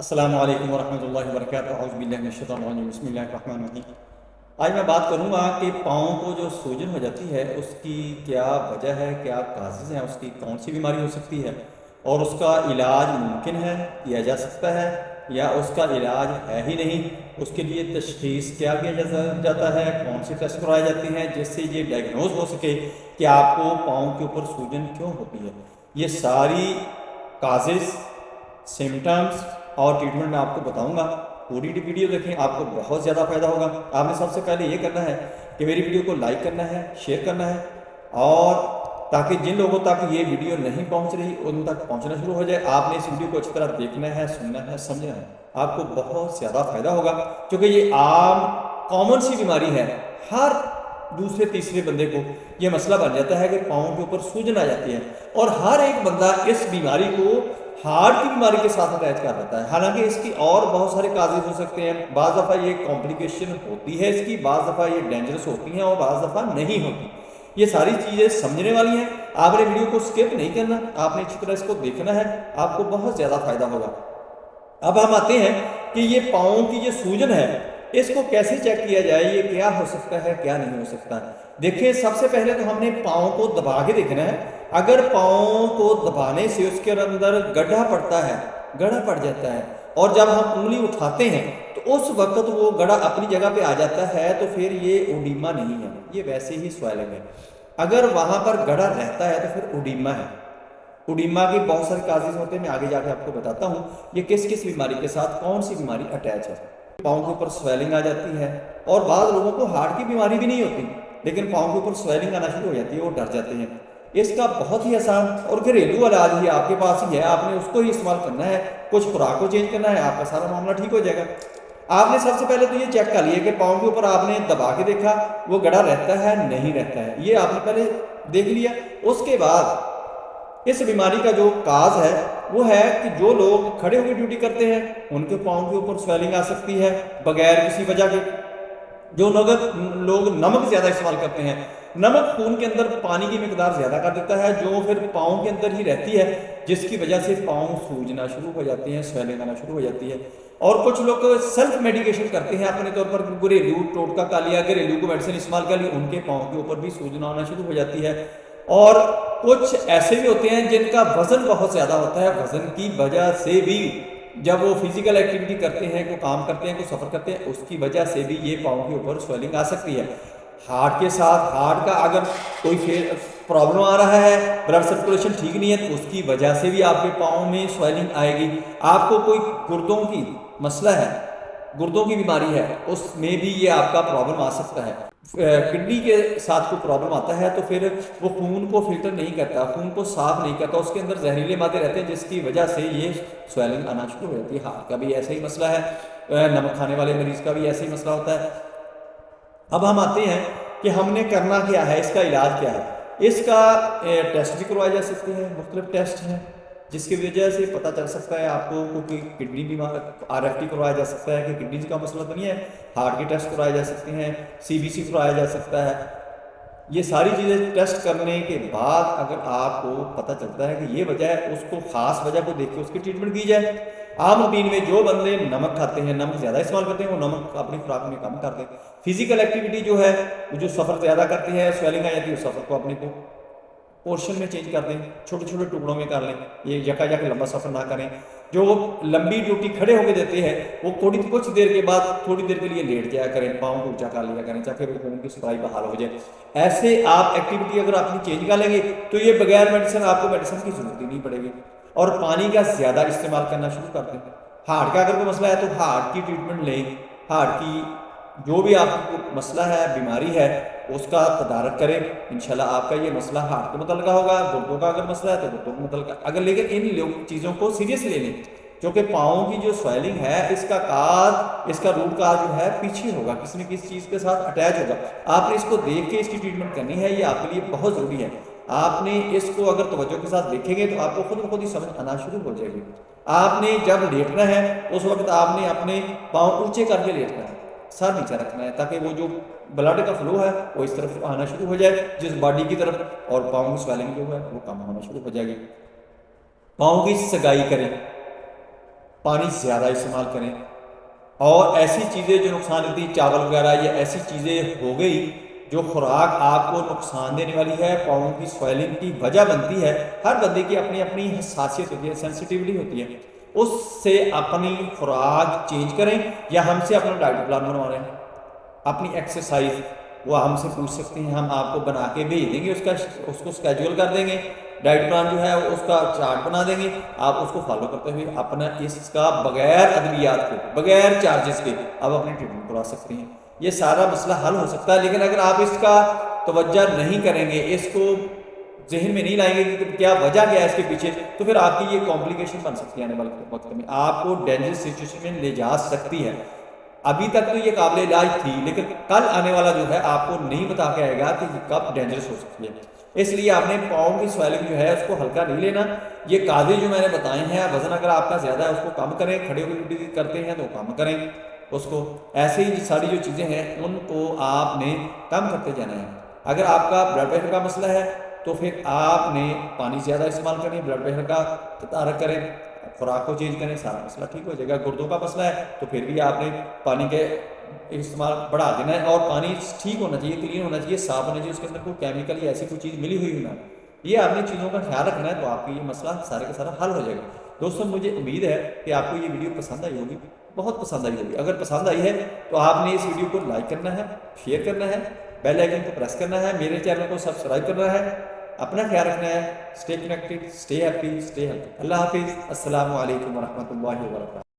السلام علیکم ورحمۃ اللہ وبرکاتہ، اعوذ باللہ من الشیطان الرجیم، بسم اللہ الرحمن الرحیم۔ آج میں بات کروں گا کہ پاؤں کو جو سوجن ہو جاتی ہے اس کی کیا وجہ ہے، کیا کازز ہیں، اس کی کون سی بیماری ہو سکتی ہے اور اس کا علاج ممکن ہے، کیا جا سکتا ہے یا اس کا علاج ہے ہی نہیں، اس کے لیے تشخیص کیا کیا جاتا ہے، کون سے ٹیسٹ کرائے جاتے ہیں جس سے یہ ڈائگنوز ہو سکے کہ آپ کو پاؤں کے اوپر سوجن کیوں ہوتی ہے۔ یہ ساری کازز، سمٹمز اور ٹریٹمنٹ میں آپ کو بتاؤں گا۔ پوری ویڈیو دیکھیں، آپ کو بہت زیادہ فائدہ ہوگا۔ آپ نے سب سے پہلے یہ کرنا ہے کہ میری ویڈیو کو لائک کرنا ہے، شیئر کرنا ہے، اور تاکہ جن لوگوں تک یہ ویڈیو نہیں پہنچ رہی ان تک پہنچنا شروع ہو جائے۔ آپ نے اس ویڈیو کو اچھی طرح دیکھنا ہے، سننا ہے، سمجھنا ہے، آپ کو بہت زیادہ فائدہ ہوگا، کیونکہ یہ عام کامن سی بیماری ہے۔ ہر دوسرے تیسرے بندے کو یہ مسئلہ بن جاتا ہے کہ پاؤں کے اوپر سوجن آ جاتی ہے، اور ہر ایک بندہ اس بیماری کو ہارٹ کی بیماری کے ساتھ اٹیچ کر دیتا ہے، حالانکہ اس کی اور بہت سارے کازز ہو سکتے ہیں۔ بعض دفعہ یہ کمپلیکیشن ہوتی ہے اس کی، بعض دفعہ یہ ڈینجرس ہوتی ہیں اور بعض دفعہ نہیں ہوتی۔ یہ ساری چیزیں سمجھنے والی ہیں، آپ نے ویڈیو کو سکپ نہیں کرنا، آپ نے اچھی طرح اس کو دیکھنا ہے، آپ کو بہت زیادہ فائدہ ہوگا۔ اب ہم آتے ہیں کہ یہ پاؤں کی جو سوجن ہے اس کو کیسے چیک کیا جائے، یہ کیا ہو سکتا ہے، کیا نہیں ہو سکتا۔ دیکھیں، سب سے پہلے تو ہم نے پاؤں کو دبا کے دیکھنا ہے۔ اگر پاؤں کو دبانے سے اس کے اندر گڈھا پڑتا ہے، گڑھا پڑ جاتا ہے، اور جب ہم انگلی اٹھاتے ہیں تو اس وقت وہ گڑھا اپنی جگہ پہ آ جاتا ہے، تو پھر یہ اوڈیما نہیں ہے، یہ ویسے ہی سویلنگ ہے۔ اگر وہاں پر گڑھا رہتا ہے تو پھر اوڈیما ہے۔ اوڈیما کی بہت سارے کازز ہوتے ہیں، میں آگے جا کے آپ کو بتاتا ہوں یہ کس کس بیماری کے ساتھ کون سی بیماری اٹیچ ہے۔ پاؤں کے اوپر سویلنگ آ جاتی ہے، اور بعض لوگوں کو ہارٹ کی بیماری بھی نہیں ہوتی لیکن پاؤں کے اوپر سویلنگ آنا شروع ہو جاتی ہے، وہ ڈر جاتے ہیں۔ اس کا بہت ہی آسان اور گھریلو علاج ہی آپ کے پاس ہی ہے، آپ نے اس کو ہی استعمال کرنا ہے، کچھ خوراک کو چینج کرنا ہے، آپ کا سارا معاملہ ٹھیک ہو جائے گا۔ آپ نے سب سے پہلے تو یہ چیک کر لیا کہ پاؤں کے اوپر آپ نے دبا کے دیکھا وہ گڑھا رہتا ہے نہیں رہتا ہے، یہ آپ نے پہلے دیکھ لیا۔ اس کے بعد اس بیماری کا جو کاز ہے وہ ہے کہ جو لوگ کھڑے ہو کے ڈیوٹی کرتے ہیں ان کے پاؤں کے اوپر سویلنگ آ سکتی ہے بغیر کسی وجہ کے۔ جو لوگ نمک زیادہ استعمال کرتے ہیں، نمک خون کے اندر پانی کی مقدار زیادہ کر دیتا ہے جو پھر پاؤں کے اندر ہی رہتی ہے، جس کی وجہ سے پاؤں سوجنا شروع ہو جاتے ہیں، سویلنگ آنا شروع ہو جاتی ہے۔ اور کچھ لوگ سیلف میڈیکیشن کرتے ہیں، اپنے طور پر گھریلو ٹوٹکا کا لیا، گھریلو کو میڈیسن استعمال کر لی، ان کے پاؤں کے اوپر بھی سوجنا آنا شروع ہو جاتی ہے۔ اور کچھ ایسے بھی ہوتے ہیں جن کا وزن بہت زیادہ ہوتا ہے، وزن کی وجہ سے بھی جب وہ فزیکل ایکٹیویٹی کرتے ہیں، کوئی کام کرتے ہیں، کوئی سفر کرتے ہیں، اس کی وجہ سے بھی یہ پاؤں کے اوپر سویلنگ آ سکتی ہے۔ ہارٹ کے ساتھ، ہارٹ کا اگر کوئی پرابلم آ رہا ہے، بلڈ سرکولیشن ٹھیک نہیں ہے تو اس کی وجہ سے بھی آپ کے پاؤں میں سویلنگ آئے گی۔ آپ کو کوئی گردوں کی مسئلہ ہے، گردوں کی بیماری ہے، اس میں بھی یہ آپ کا پرابلم آ سکتا ہے۔ کڈنی کے ساتھ کوئی پرابلم آتا ہے تو پھر وہ خون کو فلٹر نہیں کرتا، خون کو صاف نہیں کرتا، اس کے اندر زہریلے مادے رہتے ہیں جس کی وجہ سے یہ سویلنگ آنا شروع ہو جاتی ہے۔ ہارٹ کا بھی ایسا ہی مسئلہ ہے، نمک کھانے والے مریض کا بھی ایسا ہی مسئلہ ہوتا ہے۔ اب ہم آتے ہیں کہ ہم نے کرنا کیا ہے، اس کا علاج کیا ہے۔ اس کا ٹیسٹ بھی کروائے جا سکتے ہیں، مختلف ٹیسٹ ہیں جس کی وجہ سے پتہ چل سکتا ہے آپ کو کوئی کڈنی بیمار، RFT کروایا جا سکتا ہے کہ کڈنی کا مسئلہ تو نہیں ہے، ہارٹ کے ٹیسٹ کروائے جا سکتے ہیں، CBC کرایا جا سکتا ہے۔ یہ ساری چیزیں ٹیسٹ کرنے کے بعد اگر آپ کو پتہ چلتا ہے کہ یہ وجہ ہے، اس کو خاص وجہ کو دیکھ کے اس کی ٹریٹمنٹ کی جائے۔ عام روٹین میں جو بندے نمک کھاتے ہیں، نمک زیادہ استعمال کرتے ہیں، وہ نمک اپنی خوراک میں کم کر دیں۔ فزیکل ایکٹیویٹی جو ہے، جو سفر زیادہ کرتے ہیں، سویلنگ آ جاتی ہے، اس سفر کو اپنے کو پورشن میں چینج کر دیں، چھوٹے چھوٹے ٹکڑوں میں کر لیں، یہ یکا یک لمبا سفر نہ کریں۔ جو لمبی ڈیوٹی کھڑے ہو کے دیتے ہیں وہ کچھ دیر کے بعد تھوڑی دیر کے لیے لیٹ جایا کریں، پاؤں کو اونچا کر لیا کریں تاکہ وہ خون کی سپلائی بحال ہو جائے۔ ایسے آپ ایکٹیویٹی اگر اپنی چینج کر لیں گے تو یہ بغیر میڈیسن، آپ کو میڈیسن کی ضرورت ہی نہیں پڑے گی۔ اور پانی کا زیادہ استعمال کرنا شروع کر دیں۔ ہارٹ کا اگر کوئی مسئلہ ہے تو ہارٹ کی ٹریٹمنٹ لیں، ہارٹ کی جو بھی آپ کو مسئلہ ہے، بیماری ہے، اس کا تدارک کریں، انشاءاللہ آپ کا یہ مسئلہ ہارٹ کو متعلقہ ہوگا۔ گردوں کا اگر مسئلہ ہے تو گردوں کو متعلقہ اگر، لیکن ان چیزوں کو سیریس لے لیں، کیونکہ پاؤں کی جو سویلنگ ہے اس کا کاز، اس کا روٹ کاز جو ہے پیچھے ہوگا، کسی نہ کسی چیز کے ساتھ اٹیچ ہوگا۔ آپ نے اس کو دیکھ کے اس کی ٹریٹمنٹ کرنی ہے، یہ آپ کے لیے بہت ضروری ہے۔ آپ نے اس کو اگر توجہ کے ساتھ دیکھیں گے تو آپ کو خود بخود ہی سمجھ آنا شروع ہو جائے گی۔ آپ نے جب لیٹنا ہے اس وقت آپ نے اپنے پاؤں اونچے کر کے لیٹنا ہے، سر نیچے رکھنا ہے تاکہ وہ جو بلڈ کا فلو ہے وہ اس طرف آنا شروع ہو جائے، جس باڈی کی طرف، اور پاؤں کی سویلنگ جو ہے وہ کم ہونا شروع ہو جائے گی۔ پاؤں کی سگائی کریں، پانی زیادہ استعمال کریں، اور ایسی چیزیں جو نقصان دیتی ہیں چاول وغیرہ یا ایسی چیزیں ہو گئی جو خوراک آپ کو نقصان دینے والی ہے، پاؤں کی سویلنگ کی وجہ بنتی ہے، ہر بندے کی اپنی اپنی حساسیت ہوتی ہے، سینسٹیوٹی ہوتی ہے، اس سے اپنی خوراک چینج کریں، یا ہم سے اپنا ڈائٹ پلان بنوا رہے ہیں، اپنی ایکسرسائز وہ ہم سے پوچھ سکتے ہیں، ہم آپ کو بنا کے بھیج دیں گے، اس کو اسکیجول کر دیں گے، ڈائٹ پلان جو ہے اس کا چارٹ بنا دیں گے، آپ اس کو فالو کرتے ہوئے اپنا اس کا بغیر ادویات کے بغیر چارجز کے آپ اپنی ٹریٹمنٹ کروا سکتے ہیں۔ یہ سارا مسئلہ حل ہو سکتا ہے، لیکن اگر آپ اس کا توجہ نہیں کریں گے، اس کو ذہن میں نہیں لائیں گے کہ کیا وجہ کیا ہے اس کے پیچھے، تو پھر آپ کی یہ کمپلیکیشن بن سکتی ہے آنے والے وقت میں، آپ کو ڈینجرس سچویشن میں لے جا سکتی ہے۔ ابھی تک تو یہ قابل علاج تھی، لیکن کل آنے والا جو ہے آپ کو نہیں بتا کے آئے گا کہ یہ کب ڈینجرس ہو سکتی ہے۔ اس لیے آپ نے پاؤں کی سویلنگ جو ہے اس کو ہلکا نہیں لینا۔ یہ قاعدے جو میں نے بتائے ہیں، وزن اگر آپ کا زیادہ ہے اس کو کم کریں، کھڑے ہوئے کرتے ہیں تو کم کریں اس کو، ایسے ہی ساری جو چیزیں ہیں ان کو آپ نے کم کرتے جانا ہے۔ اگر آپ کا بلڈ پریشر کا مسئلہ ہے تو پھر آپ نے پانی زیادہ استعمال کریں، بلڈ پریشر کا تدارک کریں، خوراک کو چینج کریں، سارا مسئلہ ٹھیک ہو جائے گا۔ گردوں کا مسئلہ ہے تو پھر بھی آپ نے پانی کے استعمال بڑھا دینا ہے، اور پانی ٹھیک ہونا چاہیے، کلین ہونا چاہیے، صاف ہونا چاہیے، اس کے اندر کوئی کیمیکل یا ایسی کوئی چیز ملی ہوئی ہونا، یہ آپ نے چیزوں کا خیال رکھنا ہے، تو آپ کی یہ مسئلہ سارے کا سارا حل ہو جائے گا۔ دوستوں مجھے امید ہے کہ آپ کو یہ ویڈیو پسند آئی ہوگی، بہت پسند آئی ہوگی۔ اگر پسند آئی ہے تو آپ نے اس ویڈیو کو لائک کرنا ہے، شیئر کرنا ہے، بیل آئیکن کو پریس کرنا ہے، میرے چینل کو سبسکرائب کرنا ہے، اپنا خیال رکھنا ہے۔ Stay connected, stay happy, stay healthy. اللہ حافظ، السلام علیکم ورحمۃ اللہ وبرکاتہ۔